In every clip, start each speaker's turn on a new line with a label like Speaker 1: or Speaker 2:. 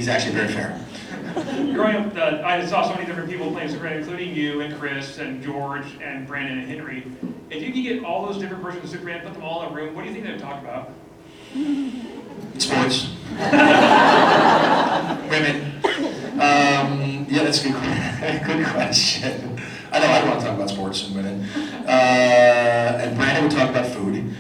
Speaker 1: He's actually very fair.
Speaker 2: Growing up, I saw so many different people playing Superman, including you and Chris and George and Brandon and Henry. If you could get all those different versions of Superman, put them all in a room, what do you think they'd talk about?
Speaker 1: Sports. Women. Yeah, that's a good question. I know I want to talk about sports and women. And Brandon would talk about food.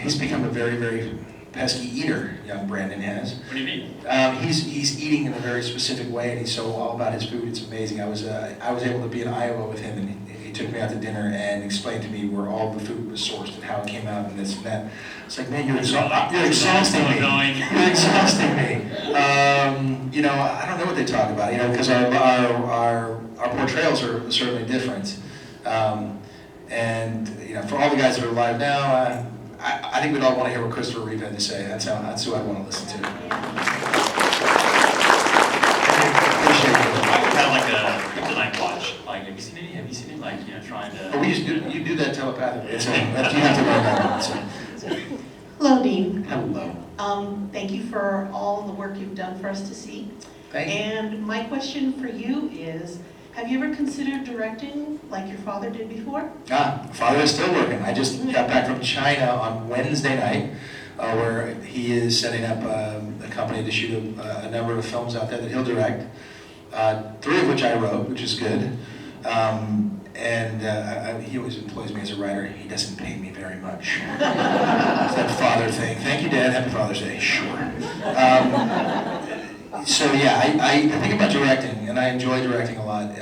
Speaker 1: He's become a very, very pesky eater, young Brandon has.
Speaker 2: What do you mean?
Speaker 1: He's eating in a very specific way, and he's so all about his food. It's amazing. I was able to be in Iowa with him, and he took me out to dinner and explained to me where all the food was sourced and how it came out and this and that. It's like, man, you're exhausting me. You're exhausting me. I don't know what they talk about, because our portrayals are certainly different. And for all the guys that are alive now, I think we'd all want to hear what Christopher Reeve had to say. That's who I want to listen to. Appreciate it.
Speaker 3: I would have like a kryptonite watch. Like, have you seen any? Have you seen it? Like, trying to.
Speaker 1: Oh, you do that telepathically. You have to learn that.
Speaker 4: Hello, Dean.
Speaker 1: Hello.
Speaker 4: Thank you for all the work you've done for us to see.
Speaker 1: Thank you.
Speaker 4: And my question for you is, have you ever considered directing like your father did before?
Speaker 1: Father is still working. I just got back from China on Wednesday night, where he is setting up a company to shoot a number of films out there that he'll direct. 3 of which I wrote, which is good. He always employs me as a writer. He doesn't pay me very much. It's that father thing. Thank you, Dad. Happy Father's Day. Sure. So yeah, I think about directing, and I enjoy directing a lot.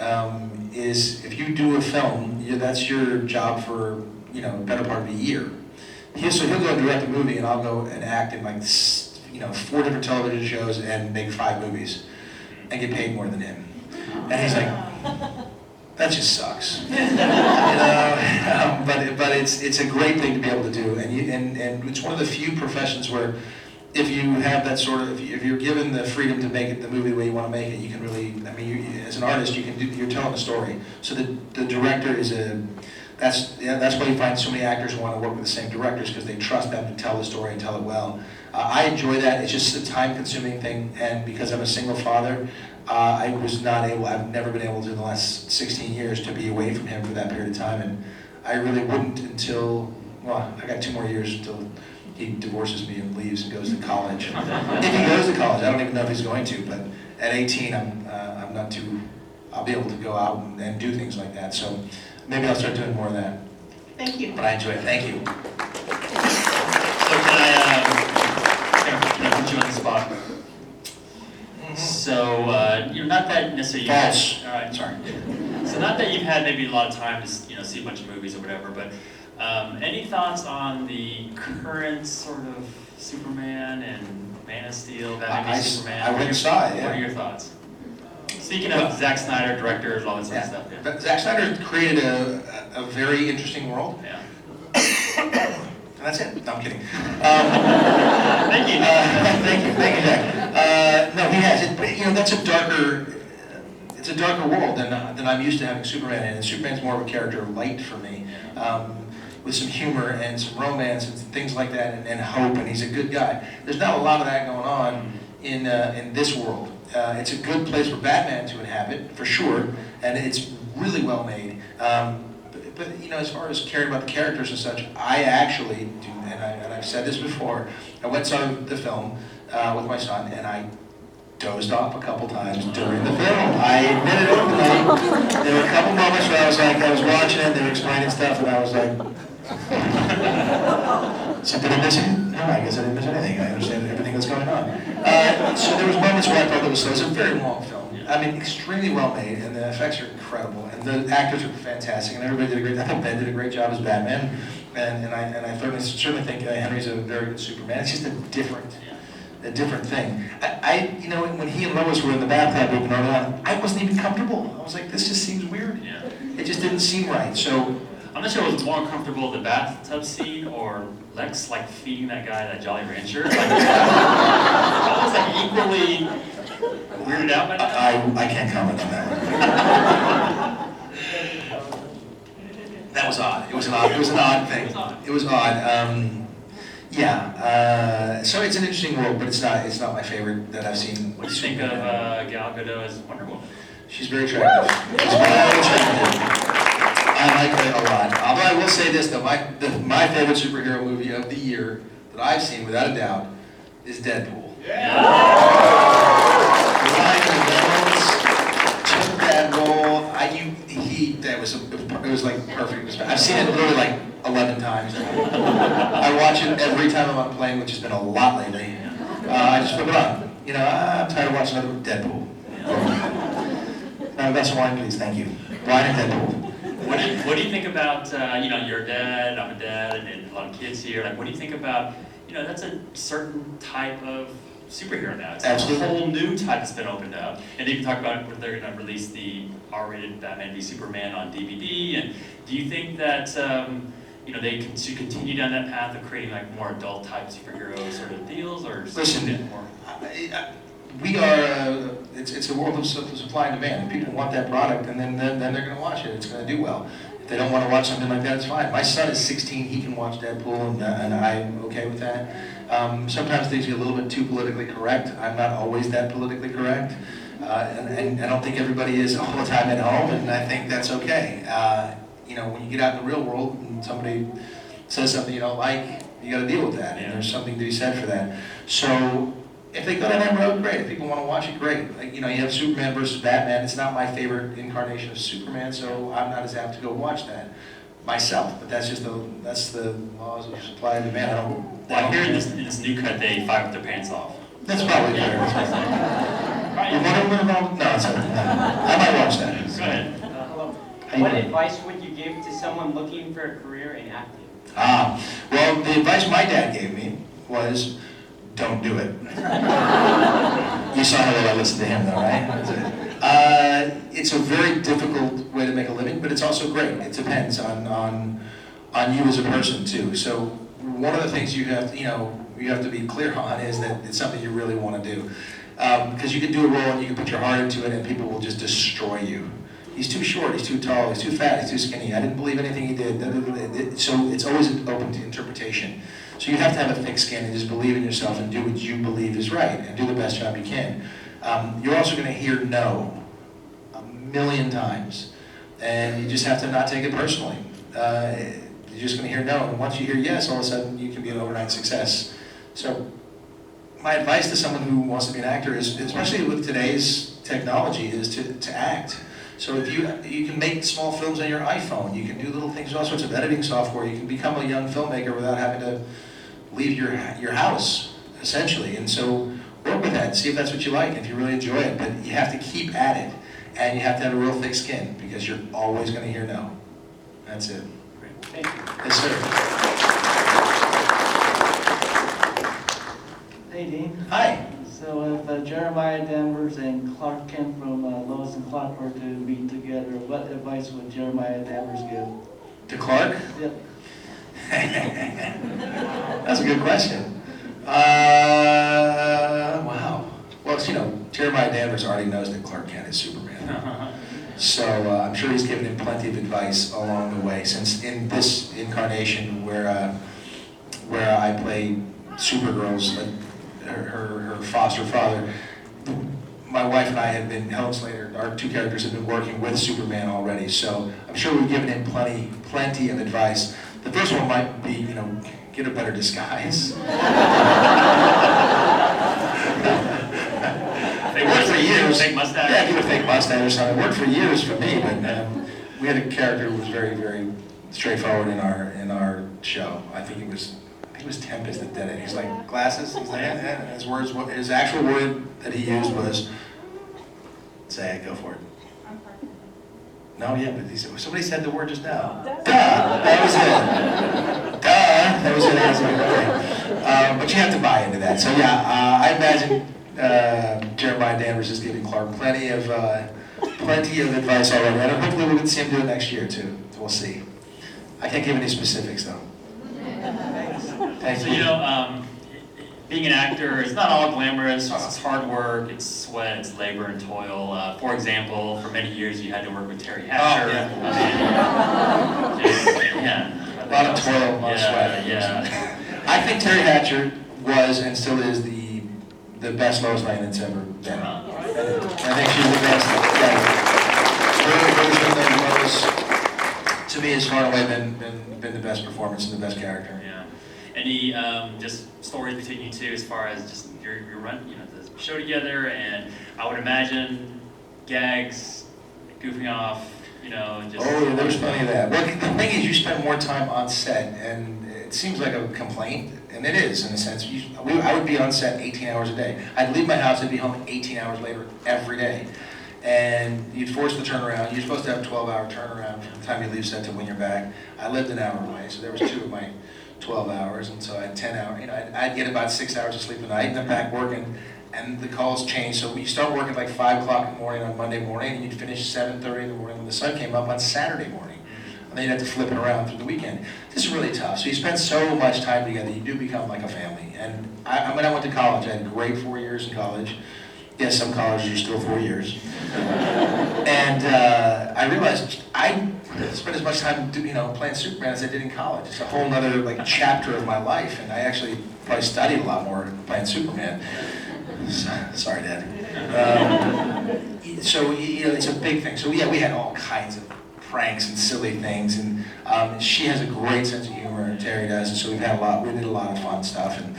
Speaker 1: Is if you do a film, that's your job for the better part of a year. So he'll go and direct a movie, and I'll go and act in like 4 different television shows and make 5 movies, and get paid more than him. And he's like, that just sucks. But it's a great thing to be able to do, and it's one of the few professions where, if you have that sort of, if you're given the freedom to make it the movie the way you want to make it, you can really, as an artist, you're telling a story. So the director is that's why you find so many actors who want to work with the same directors, because they trust them to tell the story and tell it well. I enjoy that. It's just a time-consuming thing, and because I'm a single father, I've never been able to in the last 16 years to be away from him for that period of time, and I really wouldn't until, I got 2 more years until he divorces me and leaves and goes to college. If he goes to college, I don't even know if he's going to, but at 18, I'm not too, I'll be able to go out and do things like that, so maybe I'll start doing more of that.
Speaker 4: Thank you.
Speaker 1: But I enjoy it. Thank you.
Speaker 3: So can I put you on the spot? So not that necessarily.
Speaker 1: False.
Speaker 3: All right.
Speaker 1: Sorry.
Speaker 3: So not that you've had maybe a lot of time to see a bunch of movies or whatever, but any thoughts on the current sort of Superman and Man of Steel, Batman v Superman?
Speaker 1: I went and saw it. Yeah.
Speaker 3: What are your thoughts? Speaking of Zack Snyder, directors, all that sort of stuff. Yeah.
Speaker 1: But Zack Snyder created a very interesting world.
Speaker 3: Yeah.
Speaker 1: And that's it. No, I'm kidding.
Speaker 3: Thank you.
Speaker 1: Thank you, Jack. No, he has. That's it's a darker world than I'm used to having Superman in. And Superman's more of a character of light for me, with some humor and some romance and things like that, and hope. And he's a good guy. There's not a lot of that going on in this world. It's a good place for Batman to inhabit, for sure, and it's really well made. But as far as caring about the characters and such, I actually do, and I've said this before. I went and saw the film with my son, and I dozed off a couple times during the film. I admit it openly. There were a couple moments where I was watching it, they were explaining stuff, and I was like, so did I miss it? No, I guess I didn't miss anything. I understand everything that's going on. So there was moments where I felt it was slow. It's a very long film. Extremely well made, and the effects are incredible, and the actors are fantastic, and everybody did a great. I think Ben did a great job as Batman, and I certainly think Henry's a very good Superman. It's just a different thing. When he and Lois were in the bathtub early on, I wasn't even comfortable. I was like, this just seems weird.
Speaker 3: Yeah.
Speaker 1: It just didn't seem right. So
Speaker 3: I'm not sure it was more uncomfortable the bathtub scene or Lex feeding that guy that Jolly Rancher. I was equally weirded out by that.
Speaker 1: I can't comment on that one. That was odd. It was an odd thing. It was odd. Yeah, so it's an interesting world, but it's not my favorite that I've seen.
Speaker 3: What do you think of Gal Gadot as Wonder Woman?
Speaker 1: She's very attractive. She's very attractive. I like her a lot. Although I will say this, though, my favorite superhero movie of the year that I've seen, without a doubt, is Deadpool.
Speaker 3: Yeah.
Speaker 1: Ryan Reynolds took that role. It was like perfect. I've seen it literally like 11 times. I watch it every time I'm on a plane, which has been a lot lately. I just put it on. I'm tired of watching another Deadpool. That's wine, please. Thank you. Wine and Deadpool.
Speaker 3: What do you think about, you're a dad, I'm a dad, and a lot of kids here. Like, what do you think about, that's a certain type of superhero now. It's
Speaker 1: Absolutely.
Speaker 3: a whole new type that's been opened up. And you can talk about whether they're going to release the R-rated Batman v Superman on DVD. And do you think that they should continue down that path of creating like more adult type superhero sort of deals, or
Speaker 1: Listen,
Speaker 3: more?
Speaker 1: We are. It's a world of supply and demand. If people want that product, and then they're going to watch it. It's going to do well. If they don't want to watch something like that, it's fine. My son is 16. He can watch Deadpool, and I'm okay with that. Sometimes things get a little bit too politically correct. I'm not always that politically correct, and I don't think everybody is all the time at home, and I think that's okay. When you get out in the real world and somebody says something you don't like, you got to deal with that, and there's something to be said for that. So if they go down that road, great. If people want to watch it, great. You have Superman versus Batman. It's not my favorite incarnation of Superman, so I'm not as apt to go watch that myself. But that's the laws of supply and demand.
Speaker 3: Well, here in this new cut, they fight with their pants off.
Speaker 1: That's probably fair. You want to learn about? No, it's not. I might watch that.
Speaker 3: Go ahead.
Speaker 5: Hello.
Speaker 1: How you
Speaker 5: What
Speaker 1: doing?
Speaker 5: advice would you give to someone looking for a career in acting?
Speaker 1: Well, the advice my dad gave me was, don't do it. You saw how well I listened to him, though, right? It's a very difficult way to make a living, but it's also great. It depends on you as a person too. So one of the things you have to be clear on is that it's something you really want to do, because you can do a role and you can put your heart into it, and people will just destroy you. He's too short, he's too tall, he's too fat, he's too skinny. I didn't believe anything he did. So it's always open to interpretation. So you have to have a thick skin and just believe in yourself and do what you believe is right and do the best job you can. You're also going to hear no 1,000,000 times, and you just have to not take it personally. You're just going to hear no, and once you hear yes, all of a sudden you can be an overnight success. So my advice to someone who wants to be an actor is, especially with today's technology, is to act. So if you can make small films on your iPhone, you can do little things, all sorts of editing software. You can become a young filmmaker without having to leave your house, essentially. And so work with that, see if that's what you like, if you really enjoy it. But you have to keep at it, and you have to have a real thick skin, because you're always going to hear no. That's it.
Speaker 3: Great.
Speaker 5: Thank you.
Speaker 1: Yes, sir.
Speaker 6: Hey, Dean.
Speaker 1: Hi.
Speaker 6: So if Jeremiah Danvers and Clark Kent from Lois and Clark were to be together, what advice would Jeremiah Danvers give?
Speaker 1: To Clark?
Speaker 6: Yep.
Speaker 1: That's a good question. Wow. Well, Jeremiah Danvers already knows that Clark Kent is Superman. So I'm sure he's given him plenty of advice along the way, since in this incarnation where I play Supergirl's, her foster father, my wife and I have been, Helen Slater, our two characters have been working with Superman already, so I'm sure we've given him plenty of advice. The first one might be, get a better disguise. It worked for years.
Speaker 3: Fake mustache.
Speaker 1: Yeah, get a fake mustache or something. It worked for years for me, but we had a character who was very, very straightforward in our show. I think it was Tempest that did it. He's like, glasses? He's like, his actual word that he used was, say it, go for it. No, yeah, but somebody said the word just now. Duh! That was it. Duh! That was it. Okay. But you have to buy into that. So yeah, I imagine Jeremiah Danvers is giving Clark plenty of advice already. And hopefully we'll get to see him do it next year too. We'll see. I can't give any specifics though. Thanks.
Speaker 3: So being an actor is not all glamorous. It's hard work, it's sweat, it's labor and toil. For example, for many years you had to work with Terry Hatcher.
Speaker 1: A lot of toil, a lot of sweat.
Speaker 3: Yeah.
Speaker 1: I think Terry Hatcher was and still is the best Lois Lane that's ever been. I think she's the best. Her version of Lois, to me, has far away been the best performance and the best character.
Speaker 3: Yeah. Any just stories between you two as far as just your run, the show together, and I would imagine gags, goofing off, just.
Speaker 1: Oh, yeah, there's plenty of that. Well, the thing is, you spend more time on set, and it seems like a complaint, and it is in a sense. I would be on set 18 hours a day. I'd leave my house, I'd be home 18 hours later every day. And you'd force the turnaround. You're supposed to have a 12-hour turnaround from the time you leave set to when you're back. I lived an hour away, so there was 2 of my 12 hours, and so I had 10 hours. I'd get about 6 hours of sleep a night, and I'm back working, and the calls changed. So you start working like 5 o'clock in the morning on Monday morning, and you'd finish 7:30 in the morning when the sun came up on Saturday morning. And then you'd have to flip it around through the weekend. This is really tough. So you spend so much time together, you do become like a family. And when I went to college, I had a great 4 years in college. Yes, some colleges are still 4 years. And I realized I spent as much time playing Superman as I did in college. It's a whole other chapter of my life, and I actually probably studied a lot more playing Superman. Sorry, Dad. So it's a big thing. So yeah, we had all kinds of pranks and silly things, and she has a great sense of humor, and Terry does, and so we did a lot of fun stuff, and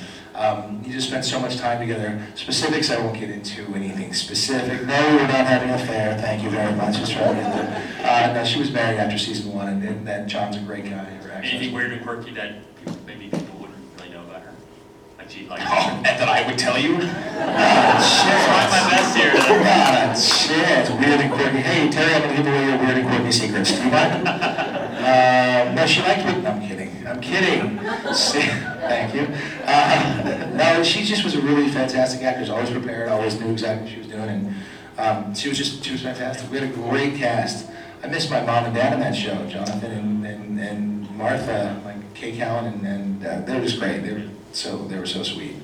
Speaker 1: you just spend so much time together. Specifics, I won't get into anything specific. No, we're not having an affair, thank you very much. Just trying to get there. No, she was married after season 1, and that John's a great guy.
Speaker 3: Anything weird and quirky that maybe people wouldn't really know about her?
Speaker 1: And that I would tell you?
Speaker 3: Shit. Trying my best here.
Speaker 1: Shit, weird and quirky. Hey, Terry, I'm going to give away your weird and quirky secrets. Do you mind? No, she liked me. No, I'm kidding. Thank you. No, she just was a really fantastic actress. Always prepared, always knew exactly what she was doing, and she was fantastic. We had a great cast. I missed my mom and dad in that show, Jonathan and Martha, Kay Cowan, and they were just great. They were so sweet.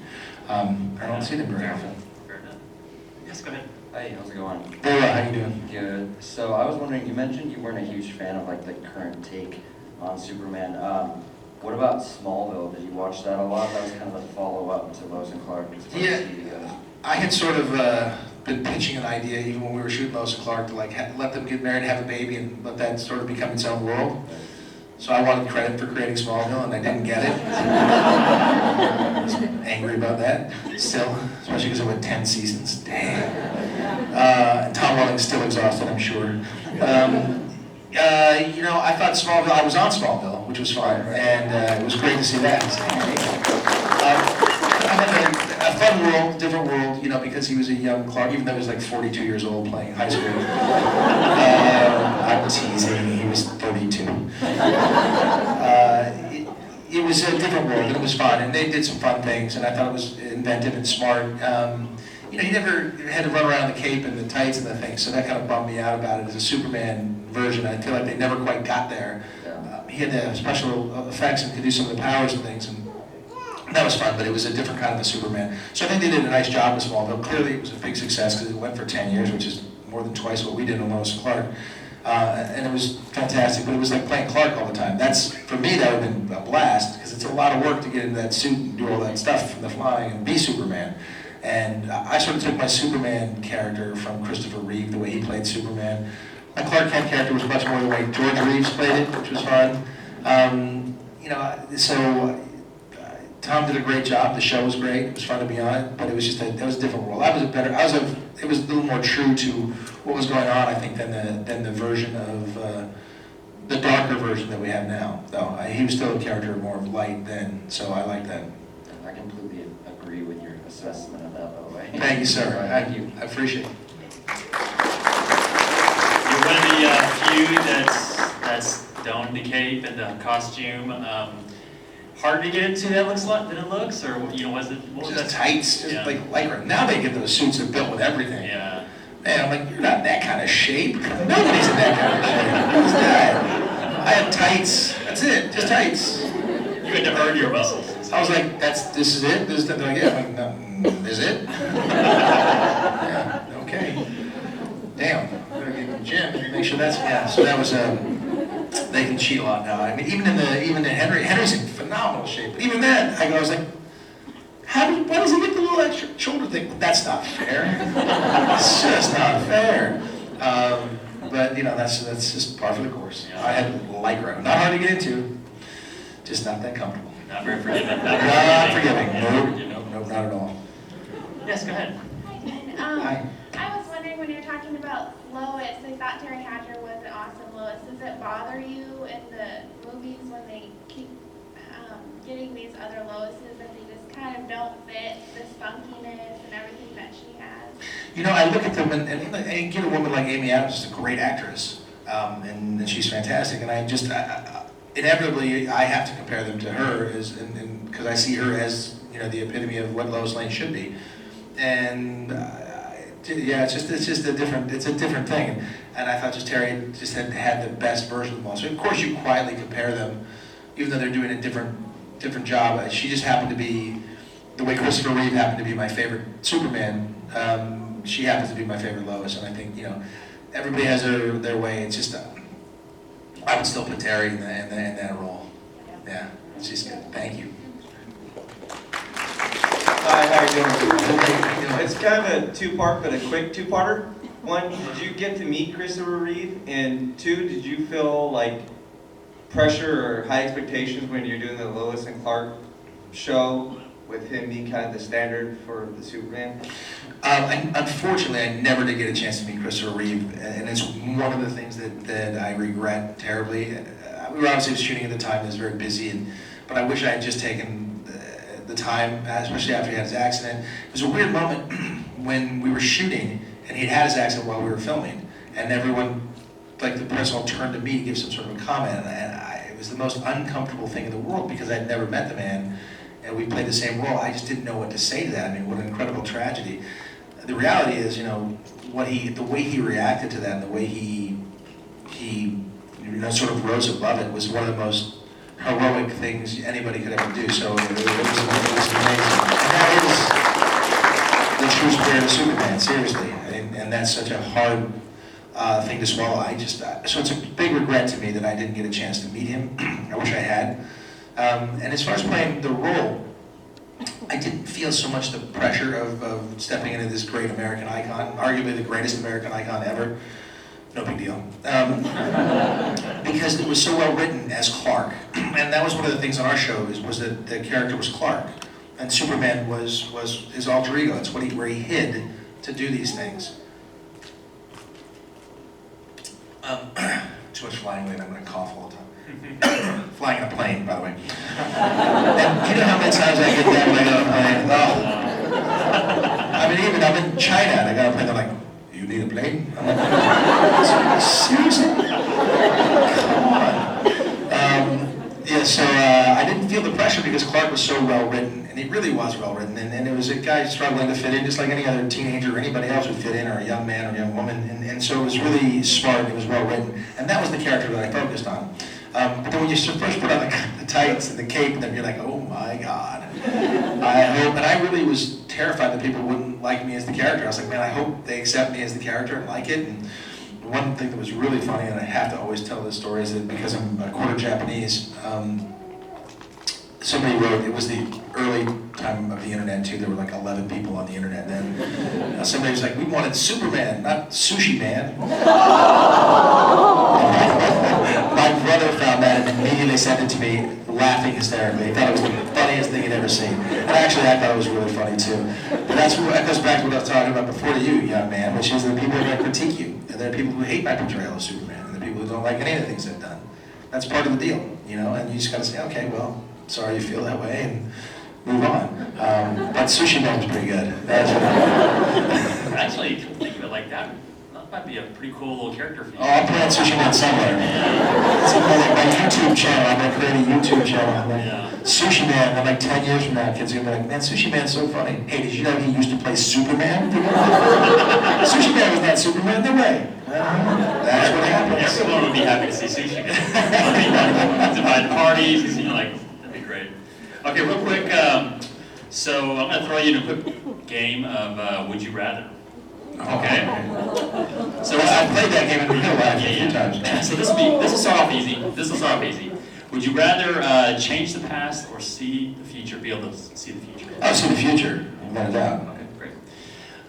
Speaker 1: I don't see them very often.
Speaker 3: Fair enough. Yes, go ahead.
Speaker 7: Hey, how's it going?
Speaker 1: Hey, how you doing?
Speaker 7: Good. So I was wondering, you mentioned you weren't a huge fan of the current take on Superman. What about Smallville? Did you watch that a lot? That was kind of the follow-up to Lois and Clark.
Speaker 1: Yeah, I had sort of been pitching an idea even when we were shooting Lois and Clark to let them get married, have a baby, and let that sort of become its own world. So I wanted credit for creating Smallville, and I didn't get it. I was angry about that, still, especially because it went 10 seasons. Damn. And Tom Welling's still exhausted, I'm sure. I thought Smallville, I was on Smallville, which was fun, and it was great to see that. I had a fun world, different world, because he was a young Clark, even though he was 42 years old playing high school. I'm teasing, he was 32. It was a different world, and it was fun, and they did some fun things, and I thought it was inventive and smart. He never had to run around the cape and the tights and the things, so that kind of bummed me out about it. As a Superman version, I feel like they never quite got there. He had the special effects and could do some of the powers and things, and that was fun, but it was a different kind of a Superman. So I think they did a nice job with Smallville. Clearly it was a big success because it went for 10 years, which is more than twice what we did on Lois and Clark. And it was fantastic, but it was like playing Clark all the time. For me, that would have been a blast, because it's a lot of work to get into that suit and do all that stuff from the flying and be Superman. And I sort of took my Superman character from Christopher Reeve, the way he played Superman. My Clark Kent character was much more the way George Reeves played it, which was fun. Tom did a great job. The show was great. It was fun to be on it, but it was just that was a different world. It was a little more true to what was going on, I think, than the version of the darker version that we have now. Though he was still a character more of light then, so I like that.
Speaker 7: I completely agree with your assessment of that, by the way.
Speaker 1: Thank you, sir.
Speaker 7: Thank you.
Speaker 1: I appreciate it.
Speaker 3: You're one of the few that's donned the cape and the costume. Hard to get into than it looks, or was it? What was
Speaker 1: Just
Speaker 3: that?
Speaker 1: tights, just Lycra. Now they get those suits that are built with everything.
Speaker 3: Yeah.
Speaker 1: Man, I'm like, you're not in that kind of shape. Nobody's in that kind of shape. Who's that? I have tights. That's it. Just tights.
Speaker 3: You had to earn your muscles.
Speaker 1: I was like, this is it? This is it? They're like, yeah. I'm like, no, is it? Yeah, okay. Damn. Better get to the gym and make sure that's, yeah. So that was, they can cheat a lot now. I mean, even in Henry's in phenomenal shape. But even then, I was like, why does he get the little extra shoulder thing? That's not fair. It's just not fair. But you know, that's just par for the course.
Speaker 3: Yeah.
Speaker 1: I had Lycra, not hard to get into, just not that comfortable.
Speaker 3: Not very forgiving.
Speaker 1: Not forgiving.
Speaker 3: Forgiving.
Speaker 1: Nope, not at all.
Speaker 3: Yes, go ahead.
Speaker 8: Hi, Jen.
Speaker 1: Hi.
Speaker 8: I was wondering when you're talking about Lois, I thought Terry Hatcher was an awesome Lois. Does it bother you in the movies when they keep getting these other Loises that they just kind of don't fit this funkiness and everything that she has?
Speaker 1: You know, I look at them and get a woman like Amy Adams, is a great actress, and she's fantastic. And inevitably, I have to compare them to her, because I see her as, you know, the epitome of what Lois Lane should be. And yeah, it's just a different thing. And I thought just Terry just had the best version of them all. So of course you quietly compare them, even though they're doing a different job. She just happened to be, the way Christopher Reeve happened to be my favorite Superman, she happens to be my favorite Lois. And I think, you know, everybody has their way. It's just, I would still put Terry in that role. Yeah, she's good. Thank you.
Speaker 9: Hi, how you doing? It's kind of a two-part, but a quick two-parter. One, did you get to meet Christopher Reeve? And two, did you feel like pressure or high expectations when you're doing the Lois and Clark show, with him being kind of the standard for the Superman?
Speaker 1: Unfortunately, I never did get a chance to meet Christopher Reeve, and it's one of the things that I regret terribly. We were obviously shooting at the time; it was very busy, but I wish I had just taken the time, especially after he had his accident. It was a weird moment when we were shooting, and he'd had his accident while we were filming, and everyone, like the press, all turned to me to give some sort of a comment, and it was the most uncomfortable thing in the world because I'd never met the man, and we played the same role. I just didn't know what to say to that. I mean, what an incredible tragedy. The reality is, you know, the way he reacted to that, and the way he you know, sort of rose above it was one of the most heroic things anybody could ever do. So it was amazing. And that is the true spirit of Superman, seriously. And that's such a hard thing to swallow. So it's a big regret to me that I didn't get a chance to meet him. I wish I had. And as far as playing the role, I didn't feel so much the pressure of stepping into this great American icon, arguably the greatest American icon ever. No big deal. Because it was so well written as Clark. And that was one of the things on our show, was that the character was Clark. And Superman was his alter ego. It's where he hid to do these things. Too much flying lately, I'm going to cough all the time. Flying in a plane, by the way. And do you know how many times I get that way on a plane? Oh. I mean, even I'm in China and I got a plane, they're like, you need a plane? I'm like, seriously? Come on. Yeah, so I didn't feel the pressure because Clark was so well written, and he really was well written, and it was a guy struggling to fit in, just like any other teenager or anybody else would fit in, or a young man or a young woman, and so it was really smart, it was well written, and that was the character that I focused on. But then when you first put on the tights and the cape, then you're like, oh my God. I hope, and I really was terrified that people wouldn't like me as the character. I was like, man, I hope they accept me as the character and like it. And one thing that was really funny, and I have to always tell this story, is that because I'm a quarter Japanese, somebody wrote, it was the early time of the internet too, there were like 11 people on the internet then. Somebody was like, we wanted Superman, not Sushi Man. My brother found that and immediately sent it to me, laughing hysterically. He thought it was the funniest thing he'd ever seen. And actually, I thought it was really funny too. But that goes back to what I was talking about before to you, young man, which is that people are going to critique you. And there are people who hate my portrayal of Superman, and there are people who don't like any of the things I've done. That's part of the deal, you know, and you just got to say, okay, well, sorry you feel that way, and move on. But Sushi Man was pretty good.
Speaker 3: Actually, think of it like that. That might be a pretty cool little character for you.
Speaker 1: Oh, I'll plan Sushi Man somewhere. It's like my YouTube channel. I'm going to create a YouTube channel. Like, Sushi Man, and like 10 years from now, kids are going to be like, man, Sushi Man's so funny. Hey, did you know he used to play Superman? Sushi Man was not Superman, no way. That's what happens.
Speaker 3: Everyone would be happy to see Sushi Man. Divide parties, you know, like, that'd be great. Okay, real quick, so I'm going to throw you in a quick game of Would You Rather. Okay? So
Speaker 1: I played that game in real life a few
Speaker 3: yeah.
Speaker 1: times.
Speaker 3: So this will start off easy. Would you rather change the past or see the future, be able to see the future?
Speaker 1: I'll see the future, without a doubt.
Speaker 3: Okay, great.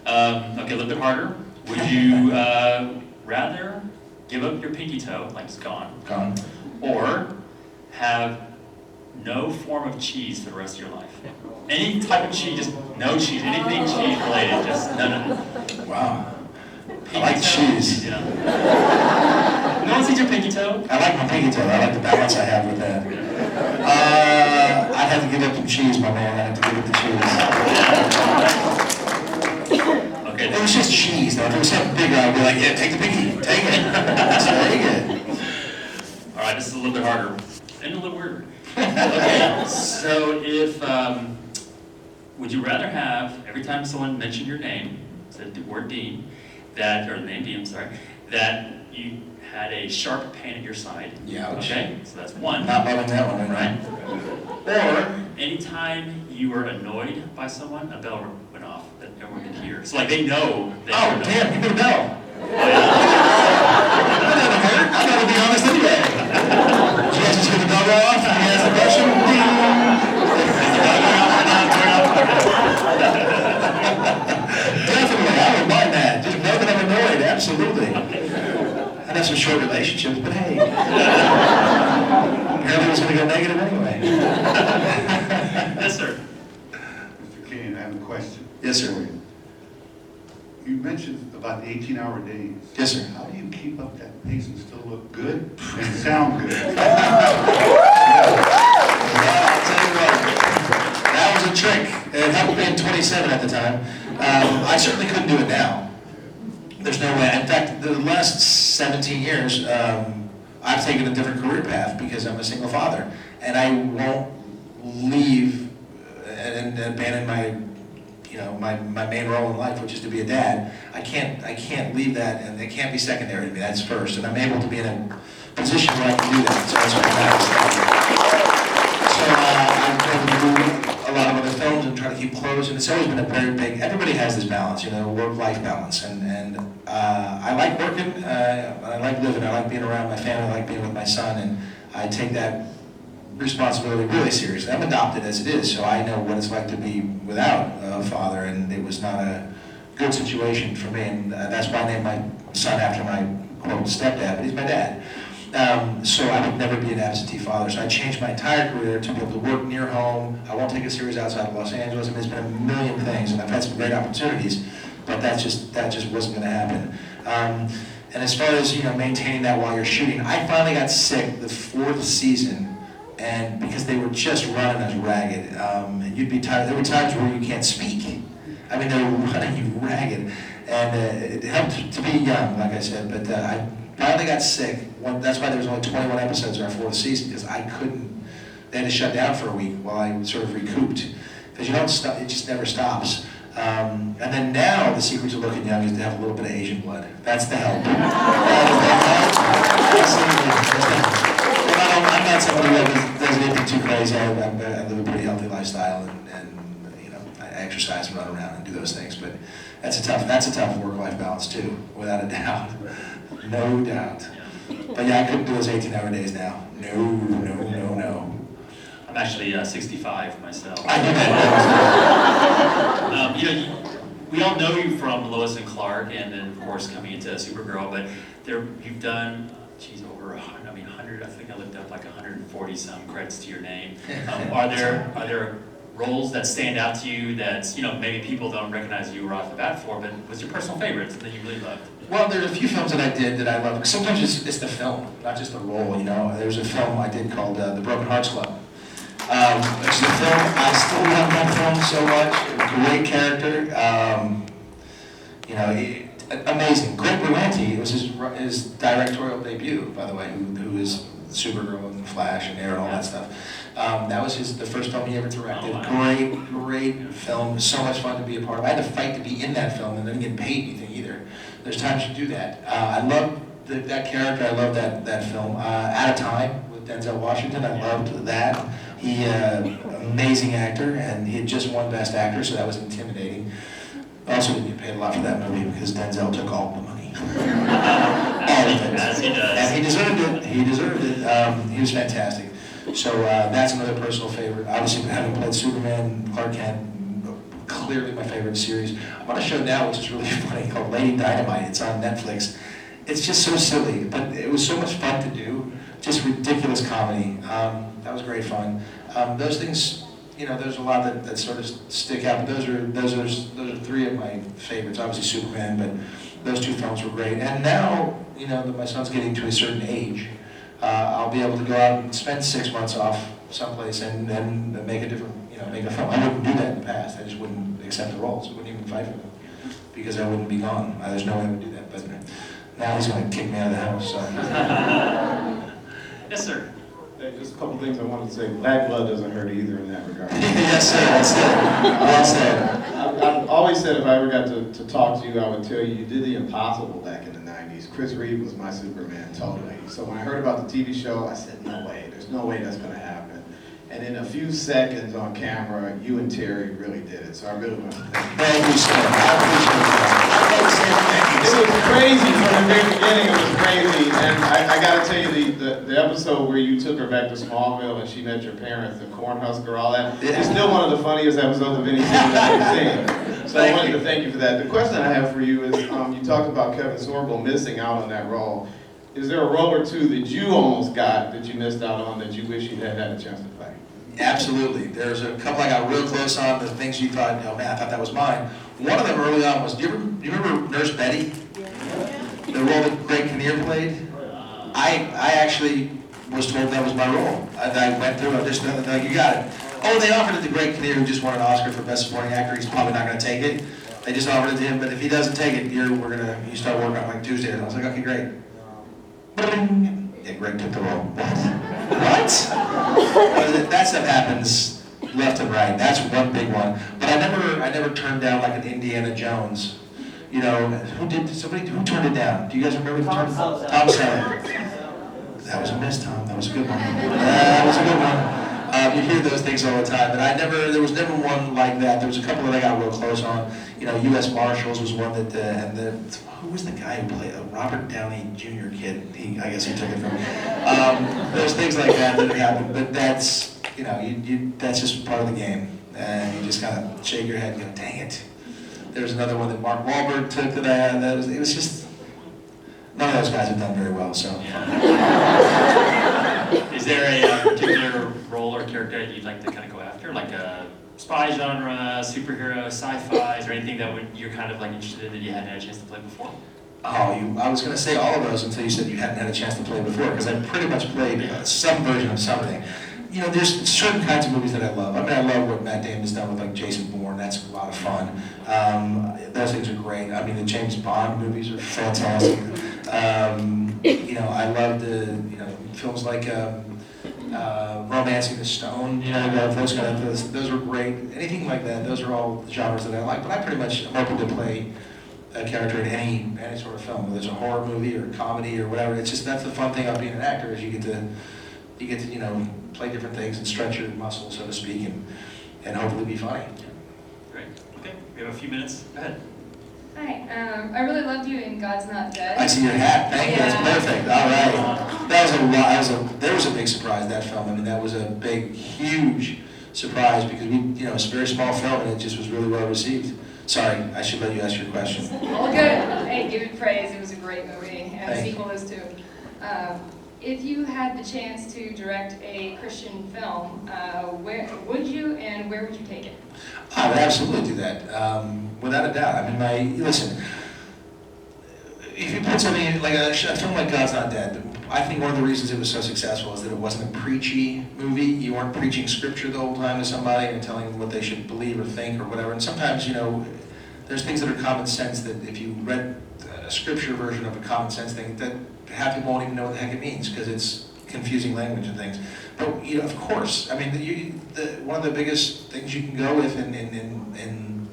Speaker 3: Okay, a little bit harder. Would you rather give up your pinky toe, like it's gone,
Speaker 1: Gone.
Speaker 3: or have no form of cheese for the rest of your life? Any type of cheese, just no cheese, anything cheese related, just none of it.
Speaker 1: Wow. I
Speaker 3: Pinky
Speaker 1: like
Speaker 3: toe,
Speaker 1: cheese.
Speaker 3: Yeah. No one sees your pinky toe?
Speaker 1: I like my pinky toe. I like the balance I have with that. I'd have to give up the cheese, my man. I'd have to give up the cheese.
Speaker 3: Okay.
Speaker 1: It was just cheese, though. If it was something bigger, I'd be like, yeah, take the pinky. Take it. Take it.
Speaker 3: All right, this is a little bit harder and a little weirder. Okay, so if, would you rather have, every time someone mentioned your name, said the word Dean, that, or the name Dean, I'm sorry, that you had a sharp pain at your side?
Speaker 1: Yeah.
Speaker 3: Okay, so that's one.
Speaker 1: Not loving that one,
Speaker 3: Right?
Speaker 1: right?
Speaker 3: Or anytime you were annoyed by someone, a bell went off that everyone could hear. So like they know that
Speaker 1: Oh,
Speaker 3: you're annoyed.
Speaker 1: damn, give me a bell.
Speaker 3: Oh, yeah?
Speaker 1: That doesn't hurt. I gotta be honest anyway. Did you guys just hear the bell go off? You asked the question? Definitely, I would mind that. Just know that I'm annoyed, absolutely. I'd have some short relationships, but hey. Apparently it was gonna go negative anyway.
Speaker 3: Yes, sir.
Speaker 10: Mr. Cain, I have a question.
Speaker 1: Yes, sir.
Speaker 10: You mentioned about the 18-hour days.
Speaker 1: Yes, sir.
Speaker 10: How do you keep up that pace and still look good and sound good?
Speaker 1: I'll tell you what, that was a trick. It helped me in 27 at the time. I certainly couldn't do it now. There's no way. In fact, the last 17 years, I've taken a different career path because I'm a single father. And I won't leave and abandon my main role in life, which is to be a dad. I can't leave that, and it can't be secondary to me. That's first, and I'm able to be in a position where I can do that. So that's what matters. So I'm able to do a lot of other films and try to keep close. And it's always been a very big. Everybody has this balance, work-life balance, and I like working. I like living. I like being around my family. I like being with my son, and I take that responsibility really seriously. I'm adopted as it is, so I know what it's like to be without a father, and it was not a good situation for me, and that's why I named my son after my quote stepdad, but he's my dad. So I would never be an absentee father, so I changed my entire career to be able to work near home. I won't take a series outside of Los Angeles. I mean, there's been a million things, and I've had some great opportunities, but that just wasn't going to happen. And as far as maintaining that while you're shooting, I finally got sick the 4th season. And because they were just running us ragged, and you'd be tired. There were times where you can't speak. I mean, they were running you ragged, and it helped to be young, like I said. But I finally got sick. That's why there was only 21 episodes in our 4th season, because I couldn't. They had to shut down for a week while I sort of recouped, because you don't stop. It just never stops. And then now the secret to looking young is to have a little bit of Asian blood. That's the help. I'm not somebody that does anything too crazy. I live a pretty healthy lifestyle, and I exercise and run around and do those things. But that's a tough work-life balance too, without a doubt. No doubt. But yeah, I couldn't do those 18-hour days now. No.
Speaker 3: I'm actually 65 myself.
Speaker 1: I do that.
Speaker 3: We all know you from Lois and Clark, and then of course coming into Supergirl. But you've done, over 100. I think I looked up like 140 some credits to your name. Are there roles that stand out to you that maybe people don't recognize you right off the bat for, but was your personal favorite that you really loved?
Speaker 1: Well, there's a few films that I did that I love. Sometimes it's the film, not just the role. There's a film I did called The Broken Hearts Club. It's a film, I still love that film so much. Great character. Amazing. Greg Berlanti, it was his directorial debut, by the way, who is Supergirl and Flash and Arrow and all that stuff. That was the first film he ever directed.
Speaker 3: Oh, wow.
Speaker 1: Great film. So much fun to be a part of. I had to fight to be in that film and didn't get paid anything either. There's times you do that. I love that character. I love that film. Out of Time with Denzel Washington. I loved that. He amazing actor, and he had just won Best Actor, so that was intimidating. Also didn't get paid a lot for that movie because Denzel took all the money. All of it.
Speaker 3: As he does.
Speaker 1: And he deserved it. He was fantastic. So that's another personal favorite. Obviously, having played Superman, Clark Kent, clearly my favorite series. I'm on a show now which is really funny called Lady Dynamite. It's on Netflix. It's just so silly, but it was so much fun to do. Just ridiculous comedy. That was great fun. Those things, there's a lot that sort of stick out. But those are three of my favorites. Obviously Superman, but those two films were great. And now, that my son's getting to a certain age, I'll be able to go out and spend 6 months off someplace and then make a different, make a film. I wouldn't do that in the past. I just wouldn't accept the roles. I wouldn't even fight for them because I wouldn't be gone. There's no way I would do that. But now he's going to kick me out of the house. So.
Speaker 3: Yes, sir.
Speaker 11: Hey, just a couple things I wanted to say. Black blood doesn't hurt either in that regard.
Speaker 1: Yes, sir. That's it.
Speaker 11: I've always said if I ever got to talk to you, I would tell you you did the impossible back in the 90s. Chris Reeve was my Superman, totally. So when I heard about the TV show, I said, no way. There's no way that's going to happen. And in a few seconds on camera, you and Terry really did it. So I really want to thank you.
Speaker 1: Thank you, sir. I appreciate that.
Speaker 11: It was crazy from the very beginning. It was crazy, and I got to tell you the episode where you took her back to Smallville and she met your parents, the Cornhusker, all that. It's still one of the funniest episodes of any series I've ever seen. So I wanted to thank you for that. The question I have for you is, you talked about Kevin Sorbo missing out on that role. Is there a role or two that you almost got that you missed out on that you wish you had a chance to play?
Speaker 1: Absolutely. There's a couple I got real close on, the things you thought, man, I thought that was mine. One of them early on was, do you remember Nurse Betty? The role that Greg Kinnear played? I actually was told that was my role. I went through, they're like, you got it. Oh, they offered it to Greg Kinnear, who just won an Oscar for Best Supporting Actor. He's probably not going to take it. They just offered it to him, but if he doesn't take it, you start working on like Tuesday. And I was like, okay, great. Yeah, Greg took the role. What? That stuff happens left and right. That's one big one. But I never turned down like an Indiana Jones. Who turned it down? Do you guys remember the turn? Tom Selleck. That was a miss, Tom. That was a good one. That was a good one. You hear those things all the time, but there was never one like that. There was a couple that I got real close on. U.S. Marshals was one that, who was the guy who played Robert Downey Jr. kid? I guess he took it from me. There's things like that happen, but that's, that's just part of the game. And you just kind of shake your head and go, dang it. There's another one that Mark Wahlberg took that it was just, none of those guys have done very well, so.
Speaker 3: Is there a particular role or character that you'd like to kind of go after? Like a spy genre, superhero, sci-fi? Is there anything that you're kind of like interested in that you hadn't had a chance to play before?
Speaker 1: I was going to say all of those until you said you hadn't had a chance to play before, because I pretty much played some version of something. There's certain kinds of movies that I love. I love what Matt Damon's done with like Jason Bourne. That's a lot of fun. Those things are great. The James Bond movies are fantastic. I love the films like Romancing the Stone. Those were great. Anything like that. Those are all genres that I like. But I pretty much am open to play a character in any sort of film, whether it's a horror movie or a comedy or whatever. It's just that's the fun thing about being an actor is you get to play different things and stretch your muscles, so to speak, and hopefully be funny.
Speaker 3: Great. Okay, we have a few minutes. Go ahead.
Speaker 12: Hi, I really loved you in God's Not Dead.
Speaker 1: I see your hat. Thank you. That's perfect. All right. That was a lot. There was a big surprise, that film. That was a big, huge surprise because it's a very small film and it just was really well received. Sorry, I should let you ask your question.
Speaker 12: All good. Hey, give it praise. It was a great movie, and the
Speaker 1: Thank
Speaker 12: sequel is too. If you had the chance to direct a Christian film, where would you and where would you take it?
Speaker 1: I would absolutely do that, without a doubt. Listen, if you put something like a film like God's Not Dead, I think one of the reasons it was so successful is that it wasn't a preachy movie. You weren't preaching scripture the whole time to somebody and telling them what they should believe or think or whatever. And sometimes, there's things that are common sense that if you read a scripture version of a common sense thing, that half people won't even know what the heck it means because it's confusing language and things. But of course, one of the biggest things you can go with in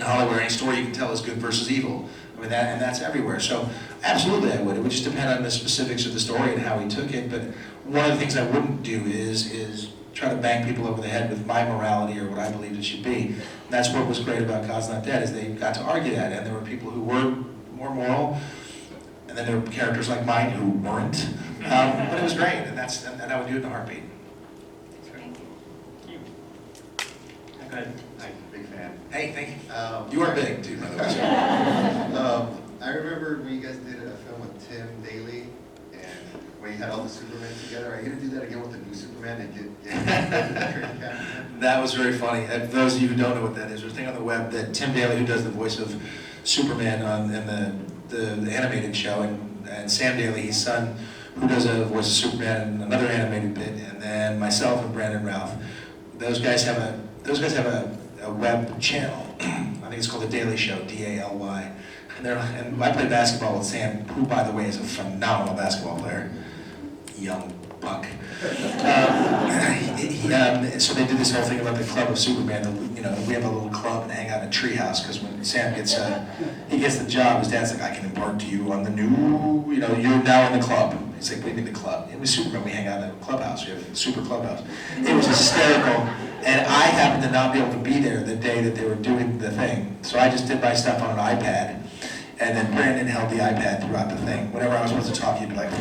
Speaker 1: Hollywood, any story you can tell is good versus evil. That's everywhere. So absolutely, I would. It would just depend on the specifics of the story and how he took it. But one of the things I wouldn't do is try to bang people over the head with my morality or what I believe it should be. And that's what was great about God's Not Dead is they got to argue that, and there were people who were more moral. And then there were characters like mine who weren't. But it was great, and I would do it in a heartbeat.
Speaker 12: Thank you.
Speaker 3: Go ahead.
Speaker 10: I'm a big fan.
Speaker 1: Hey, thank you. You are big too, by the way.
Speaker 10: I remember when you guys did a film with Tim Daly, and when you had all the Supermen together. Are you gonna do that again with the new Superman and get
Speaker 1: That was very funny. And for those of you who don't know what that is, there's a thing on the web that Tim Daly, who does the voice of Superman in the animated show, and Sam Daly, his son, who does a voice of Superman in another animated bit, and then myself and Brandon Routh. Those guys have a web channel. I think it's called The Daily Show, DALY. And I play basketball with Sam, who, by the way, is a phenomenal basketball player. Young buck. So they did this whole thing about the Club of Superman. We have a little club and hang out in a treehouse, because when Sam gets the job, his dad's like, I can impart to you on the new, you're now in the club. He's like, what do you mean the club? And with Superman, we hang out in a clubhouse. We have a super clubhouse. It was hysterical. And I happened to not be able to be there the day that they were doing the thing. So I just did my stuff on an iPad. And then Brandon held the iPad throughout the thing. Whenever I was supposed to talk, he'd be like,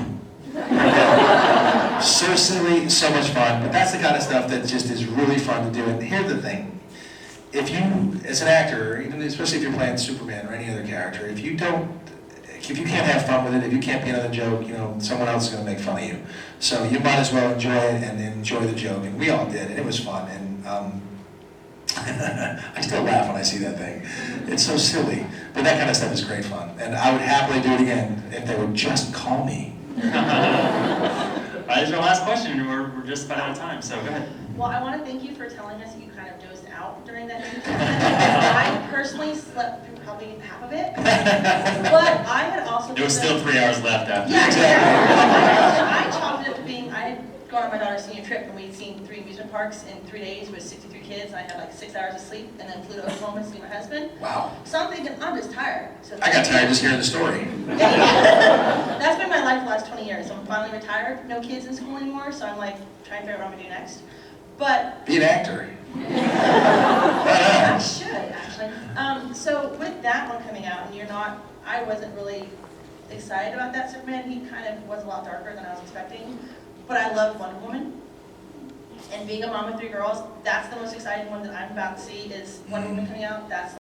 Speaker 1: so silly, so much fun. But that's the kind of stuff that just is really fun to do. And here's the thing. If you, as an actor, even especially if you're playing Superman or any other character, if you can't have fun with it, if you can't be another joke, someone else is going to make fun of you. So you might as well enjoy it and enjoy the joke. And we all did, and it was fun. And I still laugh when I see that thing. It's so silly. But that kind of stuff is great fun. And I would happily do it again if they would just call me.
Speaker 3: That is your last question. We're just about out of time, so go ahead.
Speaker 4: Well, I want to thank you for telling us you kind of dozed out during that interview. I personally slept through probably half of it. But I had also...
Speaker 3: There was still 3 hours left after.
Speaker 4: Yeah, exactly. I chalked it up to being, I had gone on my daughter's senior trip, and we'd seen 3 amusement parks in 3 days with 63 kids, and I had like 6 hours of sleep, and then flew to Oklahoma to see my husband.
Speaker 1: Wow.
Speaker 4: So I'm thinking, I'm just tired. So
Speaker 1: I got tired just hearing the story.
Speaker 4: That's been my life the last 20 years. I'm finally retired, no kids in school anymore, so I'm like trying to figure out what I'm gonna do next. But
Speaker 1: Be an actor.
Speaker 4: I should actually. So with that one coming out, and I wasn't really excited about that Superman. He kind of was a lot darker than I was expecting. But I loved Wonder Woman. And being a mom of 3 girls, that's the most exciting one that I'm about to see is Wonder Woman coming out. That's